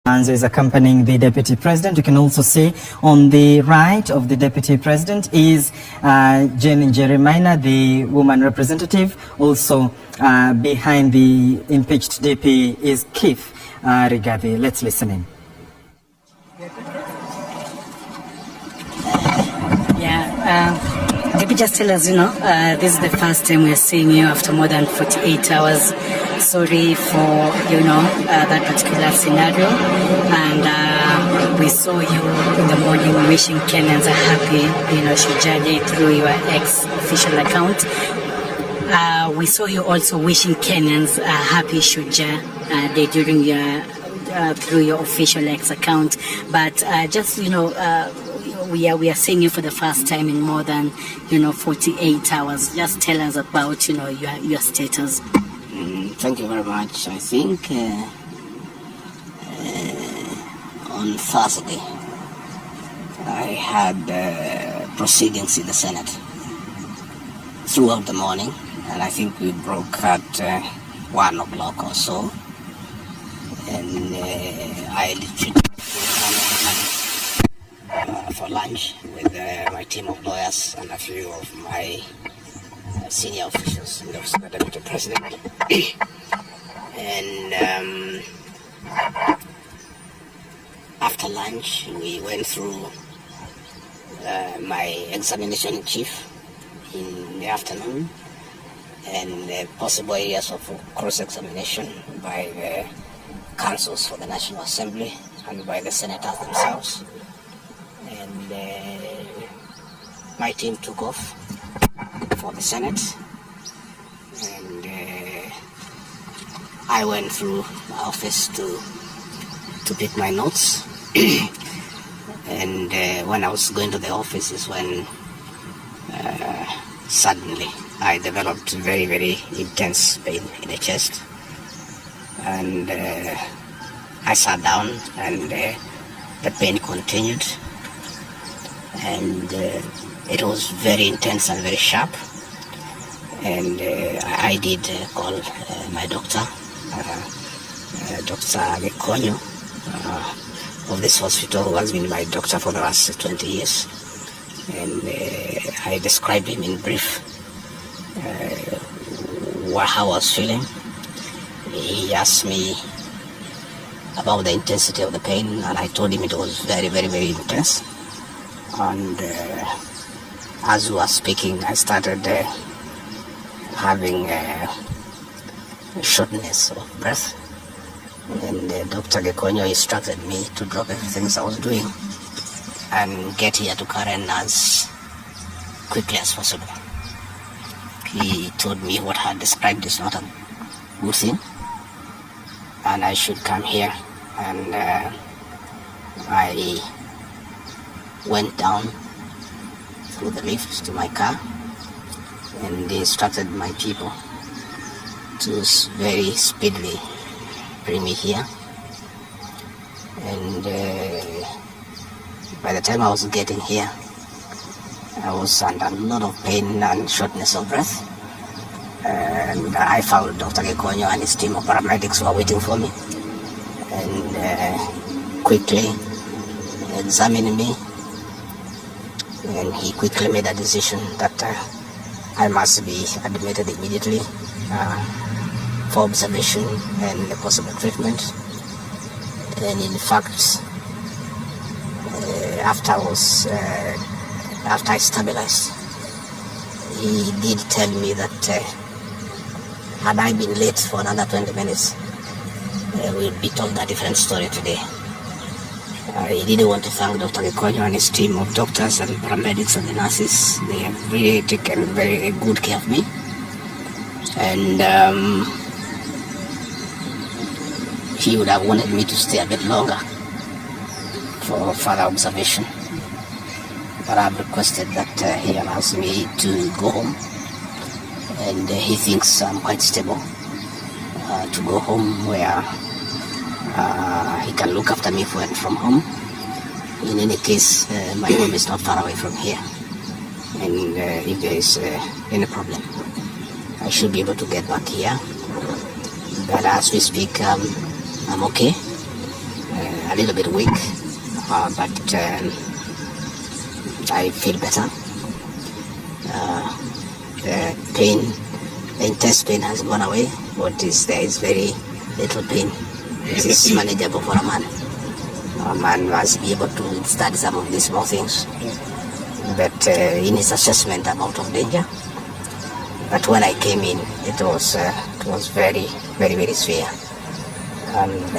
Is accompanying the Deputy President. You can also see on the right of the Deputy President is Jane Jeremiah, the woman representative. Also behind the impeached DP is Keith Rigathi. Let's listen in. DP, just tell us, this is the first time we're seeing you after more than 48 hours. Sorry for, that particular scenario. And we saw you in the morning wishing Kenyans a happy, Shujaa Day through your ex-official account. We saw you also wishing Kenyans a happy Shujaa Day during your, through your official X account. But we are seeing you for the first time in more than 48 hours. Just tell us about your status. Thank you very much. I think on Thursday I had proceedings in the Senate throughout the morning, and I think we broke at 1 o'clock or so, and I literally for lunch with my team of lawyers and a few of my senior officials in the office of the Deputy President. And after lunch, we went through my examination in chief in the afternoon, and possible areas of cross-examination by the councils for the National Assembly and by the senators themselves. And my team took off for the Senate, and I went through my office to pick my notes. And when I was going to the office is when suddenly I developed very, very intense pain in the chest, and I sat down, and the pain continued, and it was very intense and very sharp. And I did call my doctor, Dr. Gachagua, of this hospital, who has been my doctor for the last 20 years. And I described him in brief how I was feeling. He asked me about the intensity of the pain, and I told him it was very, very, very intense. And as we were speaking, I started having shortness of breath, and Dr. Gachagua instructed me to drop everything I was doing and get here to Karen as quickly as possible. He told me what I had described is not a good thing, and I should come here. And I went down through the lift to my car, and they instructed my people to very speedily bring me here. And by the time I was getting here, I was under a lot of pain and shortness of breath. And I found Dr. Gachagua and his team of paramedics were waiting for me, and quickly examining me. And he quickly made a decision that I must be admitted immediately for observation and possible treatment. And in fact, after I stabilized, he did tell me that had I been late for another 20 minutes, we'd be told a different story today. He didn't want to thank Dr. Gachagua and his team of doctors and paramedics and the nurses. They have really taken very good care of me. And he would have wanted me to stay a bit longer for further observation. But I've requested that he allows me to go home. And he thinks I'm quite stable to go home, where he can look after me when from home. In any case, my home is not far away from here, and if there is any problem, I should be able to get back here. But as we speak, I'm okay. a little bit weak, but I feel better. The pain, the intense pain has gone away. What is there is very little pain. It is manageable for a man. A man must be able to study some of these small things. But in his assessment, I'm out of danger. But when I came in, it was very, very, very severe. And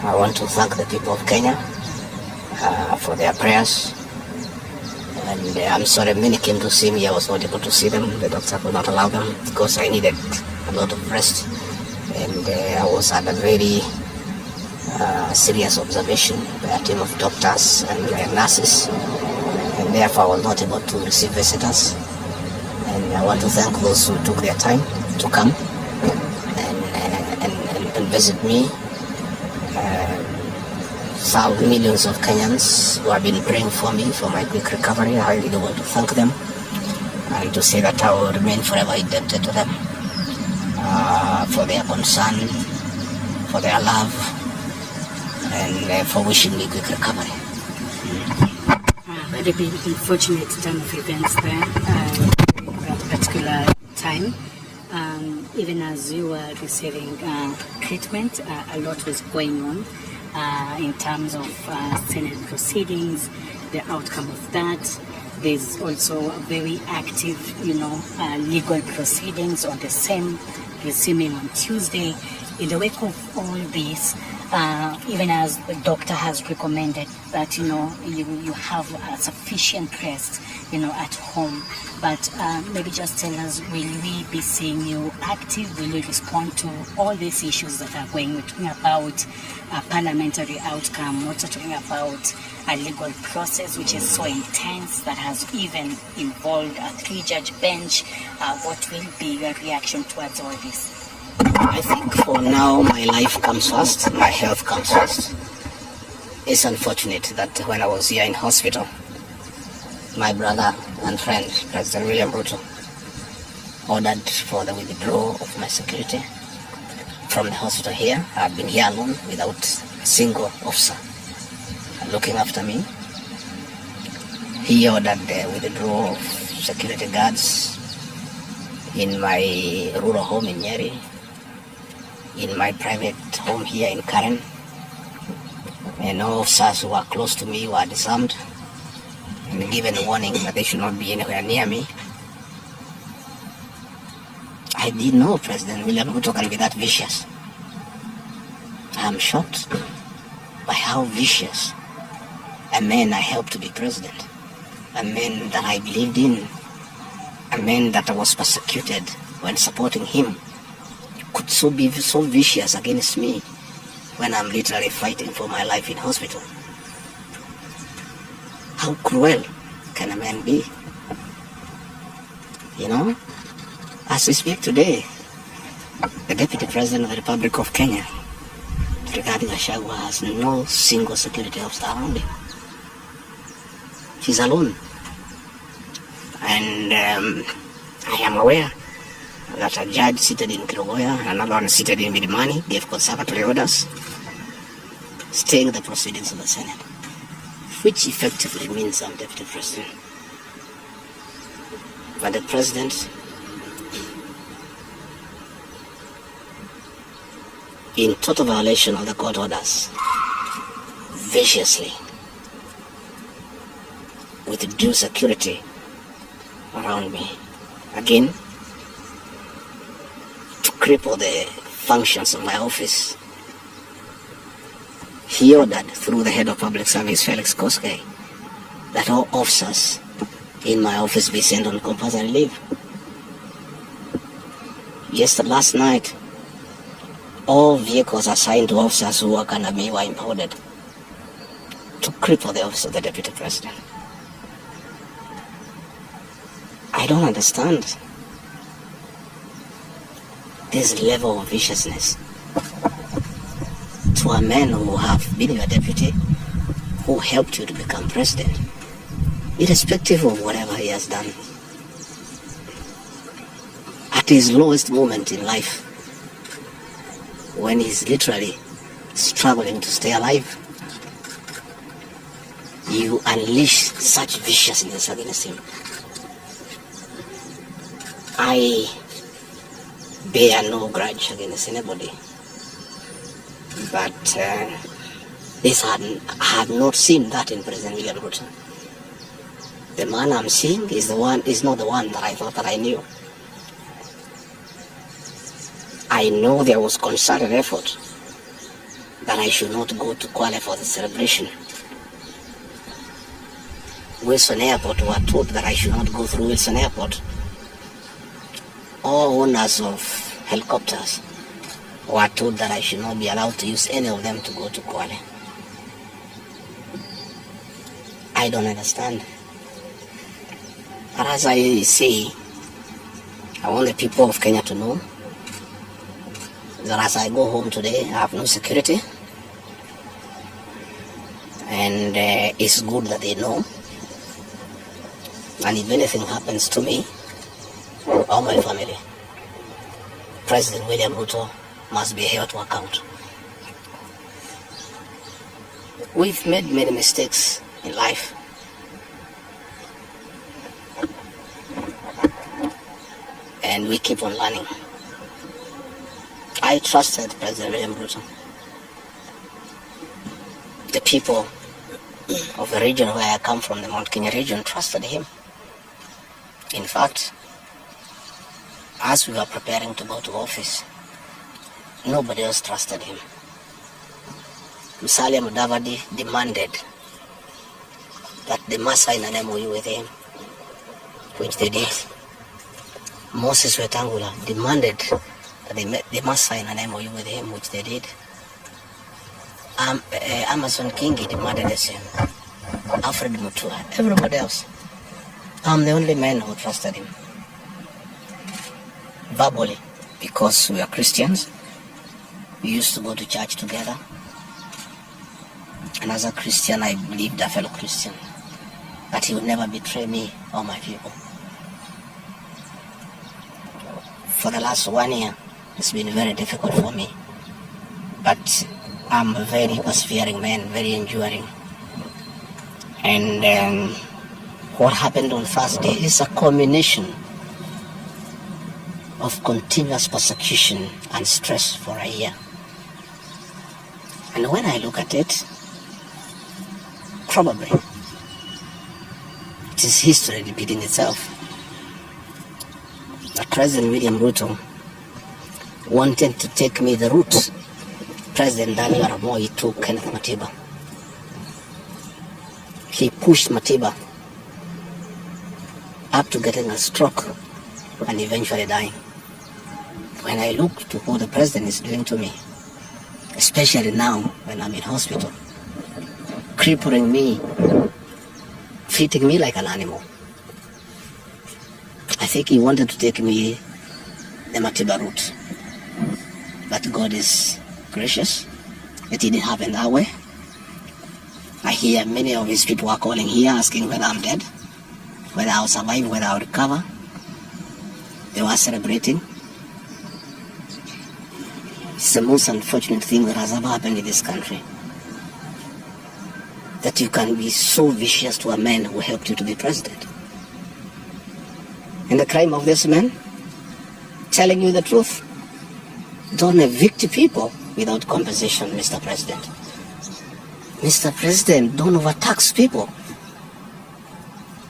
I want to thank the people of Kenya for their prayers. And I'm sorry many came to see me. I was not able to see them. The doctor could not allow them because I needed a lot of rest. And I was under very serious observation by a team of doctors and nurses. And therefore I was not able to receive visitors. And I want to thank those who took their time to come and visit me. Millions of Kenyans who have been praying for me for my quick recovery. I really want to thank them and to say that I will remain forever indebted to them for their concern, for their love, and for wishing me quick recovery. Very unfortunate turn of events there at a particular time. Even as you were receiving treatment, a lot was going on in terms of Senate proceedings, the outcome of that. There's also a very active, legal proceedings on the same resuming on Tuesday. In the wake of all this, even as the doctor has recommended that you have a sufficient rest at home, but maybe just tell us, will we be seeing you active? Will you respond to all these issues that are going? We're talking about a parliamentary outcome. We're talking about a legal process which is so intense that has even involved a 3-judge bench. What will be your reaction towards all this? I think for now my life comes first, my health comes first. It's unfortunate that when I was here in hospital, my brother and friend, President William Ruto, ordered for the withdrawal of my security from the hospital here. I've been here alone without a single officer looking after me. He ordered the withdrawal of security guards in my rural home in Nyeri, in my private home here in Karen, and all officers who are close to me were disarmed and given a warning that they should not be anywhere near me. I didn't know President William Ruto can be that vicious. I'm shocked by how vicious a man I helped to be president, a man that I believed in, a man that I was persecuted when supporting him, could be so vicious against me when I'm literally fighting for my life in hospital. How cruel can a man be? As we speak today, the Deputy President of the Republic of Kenya, Rigathi Gachagua, has no single security officer around him. He's alone. And I am aware that a judge seated in Kirogoya and another one seated in Midimani gave conservatory orders staying the proceedings of the Senate, which effectively means I'm Deputy President. But the President, in total violation of the court orders, viciously, with due security around me, again, to cripple the functions of my office, he ordered through the head of public service, Felix Koskei, that all officers in my office be sent on compulsory leave. Last night, all vehicles assigned to officers who work under me were impounded to cripple the office of the Deputy President. I don't understand this level of viciousness to a man who have been your deputy, who helped you to become president, irrespective of whatever he has done. At his lowest moment in life, when he's literally struggling to stay alive, you unleash such viciousness against him. I bear no grudge against anybody, but I have not seen that in President William Ruto. The man I'm seeing is not the one that I thought that I knew. I know there was concerted effort that I should not go to Kwale for the celebration. Wilson Airport were told that I should not go through Wilson Airport. All owners of helicopters were told that I should not be allowed to use any of them to go to Kwale. I don't understand. But as I say, I want the people of Kenya to know that as I go home today, I have no security. And it's good that they know. And if anything happens to me or my family, President William Ruto must be held to account. We've made many mistakes in life. And we keep on learning. I trusted President William Ruto. The people of the region where I come from, the Mount Kenya region, trusted him. In fact, as we were preparing to go to office, nobody else trusted him. Musalia Mudavadi demanded that they must sign an MOU with him, which they did. Moses Wetangula demanded that they must sign an MOU with him, which they did. Amason Kingi demanded the same. Alfred Mutua, everybody else. I'm the only man who trusted him. Verbally, because we are Christians, we used to go to church together. And as a Christian, I believed a fellow Christian that he would never betray me or my people. For the last 1 year, it's been very difficult for me. But I'm a very persevering man, very enduring. And what happened on Thursday is a culmination of continuous persecution and stress for a year. And when I look at it, probably it is history repeating itself. That President William Ruto wanted to take me the route President Daniel Arap Moi took Kenneth Matiba. He pushed Matiba up to getting a stroke and eventually dying. When I look to what the president is doing to me, especially now when I'm in hospital, crippling me, treating me like an animal, I think he wanted to take me the Matiba route. But God is gracious. It didn't happen that way. I hear many of his people are calling here asking whether I'm dead, whether I'll survive, whether I'll recover. They were celebrating. It's the most unfortunate thing that has ever happened in this country. That you can be so vicious to a man who helped you to be president. And the crime of this man, telling you the truth. Don't evict people without compensation, Mr. President. Mr. President, don't overtax people.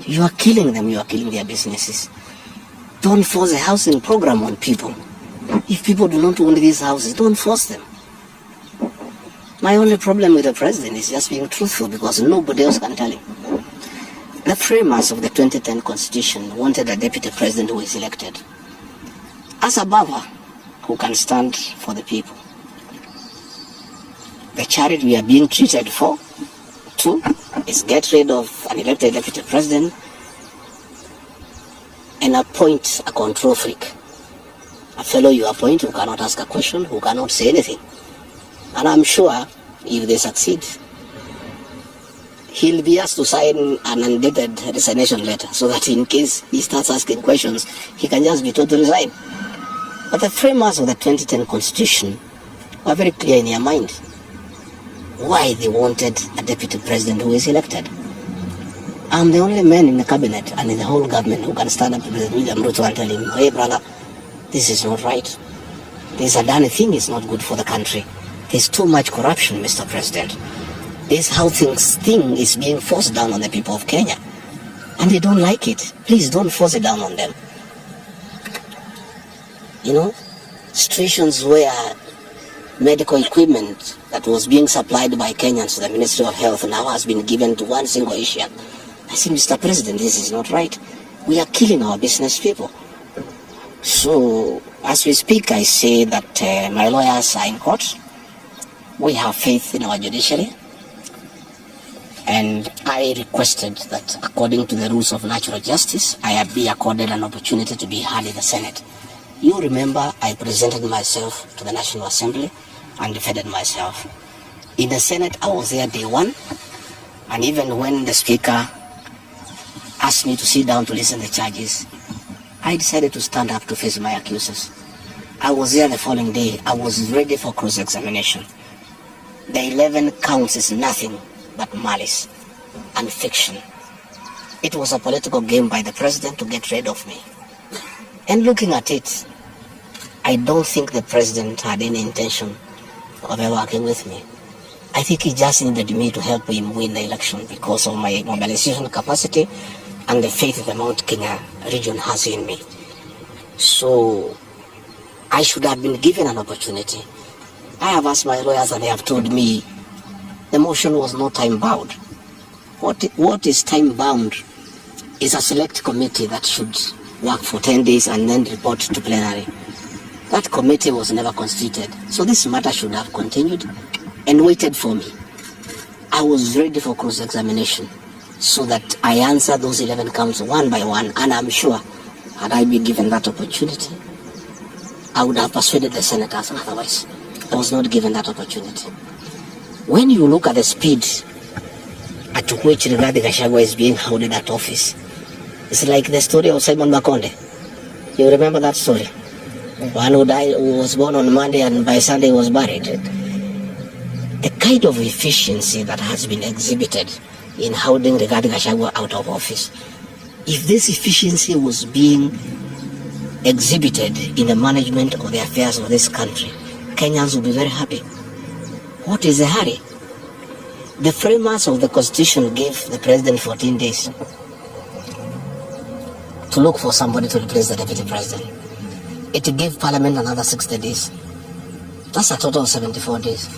You are killing them, you are killing their businesses. Don't force a housing program on people. If people do not own these houses, don't force them. My only problem with the president is just being truthful, because nobody else can tell him. The framers of the 2010 Constitution wanted a deputy president who is elected as a buffer who can stand for the people. The charity we are being treated for, too, is get rid of an elected deputy president and appoint a control freak. A fellow you appoint who cannot ask a question, who cannot say anything. And I'm sure if they succeed, he'll be asked to sign an undated resignation letter so that in case he starts asking questions, he can just be told to resign. But the framers of the 2010 Constitution were very clear in their mind why they wanted a deputy president who is elected. I'm the only man in the cabinet and in the whole government who can stand up to President William Ruto and tell him, hey brother, this is not right. This Adani thing is not good for the country. There's too much corruption, Mr. President. This how thing is being forced down on the people of Kenya. And they don't like it. Please don't force it down on them. You know, situations where medical equipment that was being supplied by Kenyans to the Ministry of Health now has been given to one single Asian. I said, Mr. President, this is not right. We are killing our business people. So, as we speak, I say that my lawyers are in court. We have faith in our judiciary. And I requested that according to the rules of natural justice, I be accorded an opportunity to be heard in the Senate. You remember I presented myself to the National Assembly and defended myself. In the Senate, I was there day one. And even when the Speaker asked me to sit down to listen to the charges, I decided to stand up to face my accusers. I was there the following day. I was ready for cross-examination. The 11 counts is nothing but malice and fiction. It was a political game by the president to get rid of me. And looking at it, I don't think the president had any intention of ever working with me. I think he just needed me to help him win the election because of my mobilization capacity and the faith the Mount Kenya region has in me. So I should have been given an opportunity. I have asked my lawyers and they have told me the motion was not time-bound. What is time-bound is a select committee that should work for 10 days and then report to plenary. That committee was never constituted, so this matter should have continued and waited for me. I was ready for cross-examination so that I answer those 11 counts one by one, and I'm sure had I been given that opportunity, I would have persuaded the senators otherwise. I was not given that opportunity. When you look at the speed at which Rigathi Gachagua is being held at office, it's like the story of Simon Makonde. You remember that story? One who died, who was born on Monday and by Sunday was buried. The kind of efficiency that has been exhibited in holding Rigathi Gachagua out of office, if this efficiency was being exhibited in the management of the affairs of this country, Kenyans would be very happy. What is the hurry? The framers of the Constitution gave the president 14 days to look for somebody to replace the deputy president. It gave Parliament another 60 days. That's a total of 74 days.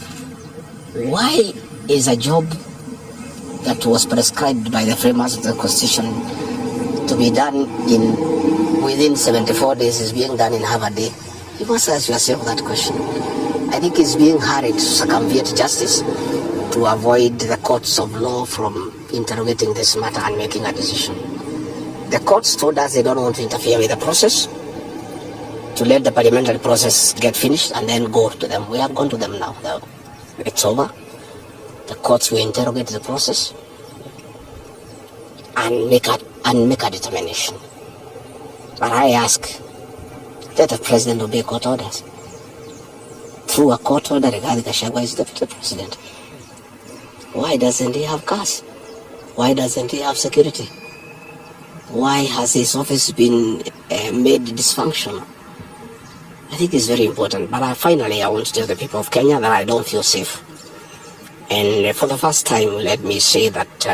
Why is a job that was prescribed by the framers of the Constitution to be done within 74 days is being done in half a day? You must ask yourself that question. I think it's being hurried to circumvent justice to avoid the courts of law from interrogating this matter and making a decision. The courts told us they don't want to interfere with the process, to let the parliamentary process get finished and then go to them. We have gone to them now. It's over. The courts will interrogate the process and make a determination. But I ask that the president obey court orders. Through a court order, Rigathi Gachagua is deputy president. Why doesn't he have cars? Why doesn't he have security? Why has his office been made dysfunctional? I think it's very important. But finally, I want to tell the people of Kenya that I don't feel safe. And for the first time, let me say that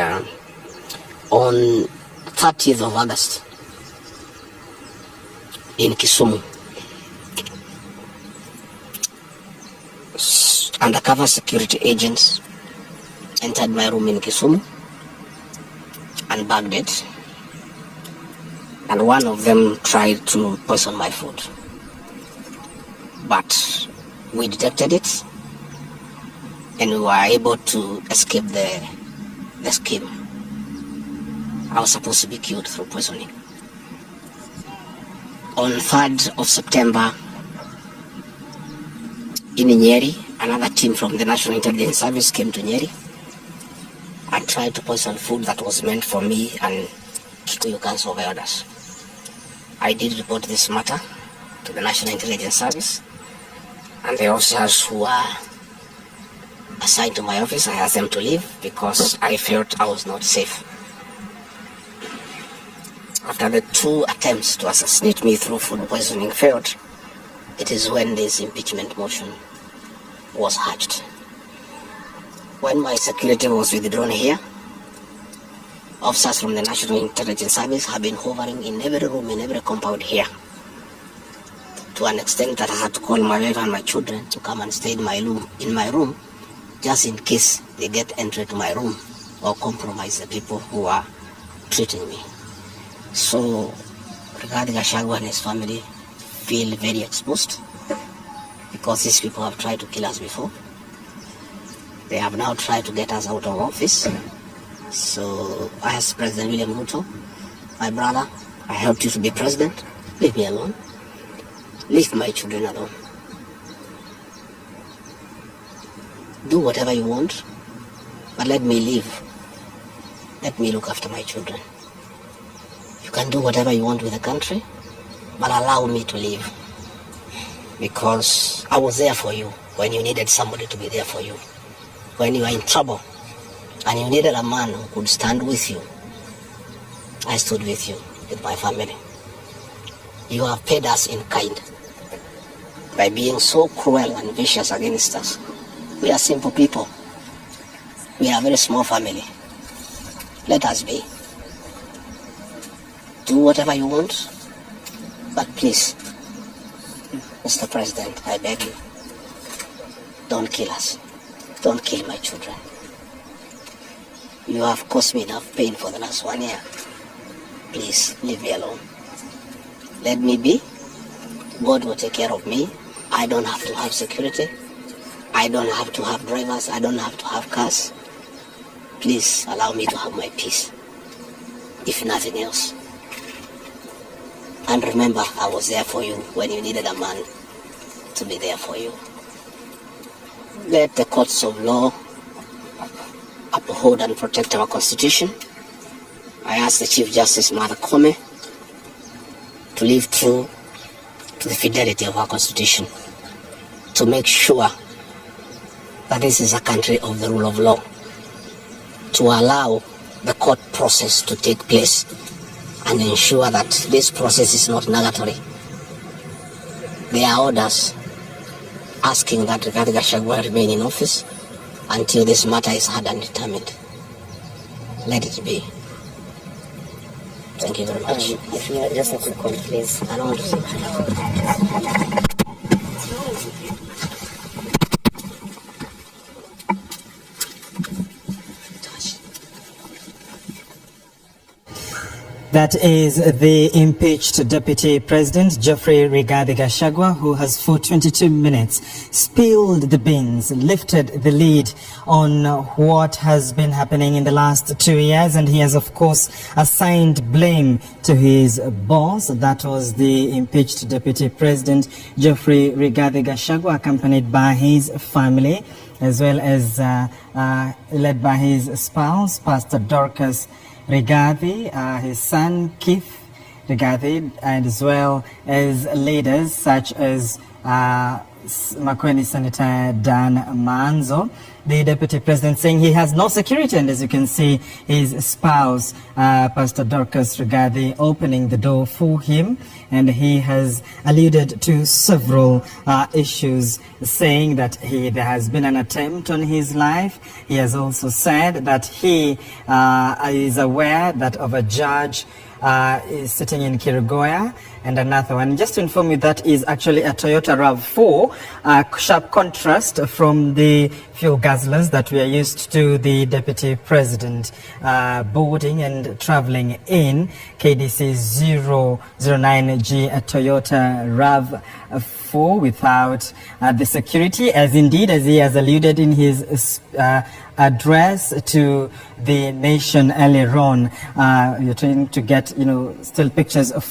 on 30th of August in Kisumu, undercover security agents entered my room in Kisumu and bagged it. And one of them tried to poison my food. But we detected it and we were able to escape the scheme. I was supposed to be killed through poisoning. On 3rd of September, in Nyeri, another team from the National Intelligence Service came to Nyeri and tried to poison food that was meant for me and Kikuyu Council of Elders. I did report this matter to the National Intelligence Service, and the officers who are assigned to my office, I asked them to leave because I felt I was not safe. After the 2 attempts to assassinate me through food poisoning failed, it is when this impeachment motion was hatched. When my security was withdrawn here, officers from the National Intelligence Service have been hovering in every room, in every compound here, to an extent that I had to call my wife and my children to come and stay in my room, just in case they get entry to my room or compromise the people who are treating me. So Rigathi Gachagua and his family feel very exposed because these people have tried to kill us before. They have now tried to get us out of office. So I asked President William Ruto, my brother, I helped you to be president. Leave me alone. Leave my children alone. Do whatever you want, but let me live. Let me look after my children. You can do whatever you want with the country, but allow me to live. Because I was there for you when you needed somebody to be there for you. When you are in trouble and you needed a man who could stand with you, I stood with you, with my family. You have paid us in kind by being so cruel and vicious against us. We are simple people. We are a very small family. Let us be. Do whatever you want, but please, Mr. President, I beg you, don't kill us. Don't kill my children. You have caused me enough pain for the last 1 year. Please, leave me alone. Let me be. God will take care of me. I don't have to have security. I don't have to have drivers. I don't have to have cars. Please allow me to have my peace, if nothing else. And remember, I was there for you when you needed a man to be there for you. Let the courts of law uphold and protect our Constitution. I ask the Chief Justice Martha Koome to live true to the fidelity of our Constitution, to make sure that this is a country of the rule of law, to allow the court process to take place and ensure that this process is not nugatory. There are orders asking that Rigathi Gachagua remain in office until this matter is heard and determined. Let it be. Thank you very much. If you just a quick one, please. I don't want to say. That is the impeached Deputy President, Geoffrey Rigathi Gachagua, who has for 22 minutes spilled the beans, lifted the lead on what has been happening in the last 2 years. And he has, of course, assigned blame to his boss. That was the impeached Deputy President, Geoffrey Rigathi Gachagua, accompanied by his family, as well as led by his spouse, Pastor Dorcas Rigathi, his son Keith Rigathi, and as well as leaders such as Makueni Senator Dan Manzo. The Deputy President saying he has no security, and as you can see, his spouse, Pastor Dorcas Rigathi, opening the door for him, and he has alluded to several issues, saying that there has been an attempt on his life. He has also said that he is aware that of a judge is sitting in Kirigoya, and another one, just to inform you, that is actually a Toyota RAV4, sharp contrast from the fuel guzzlers that we are used to the Deputy President boarding and traveling in. KDC 009G, a Toyota RAV4 without the security, as indeed as he has alluded in his address to the nation earlier on. You're trying to get, still pictures of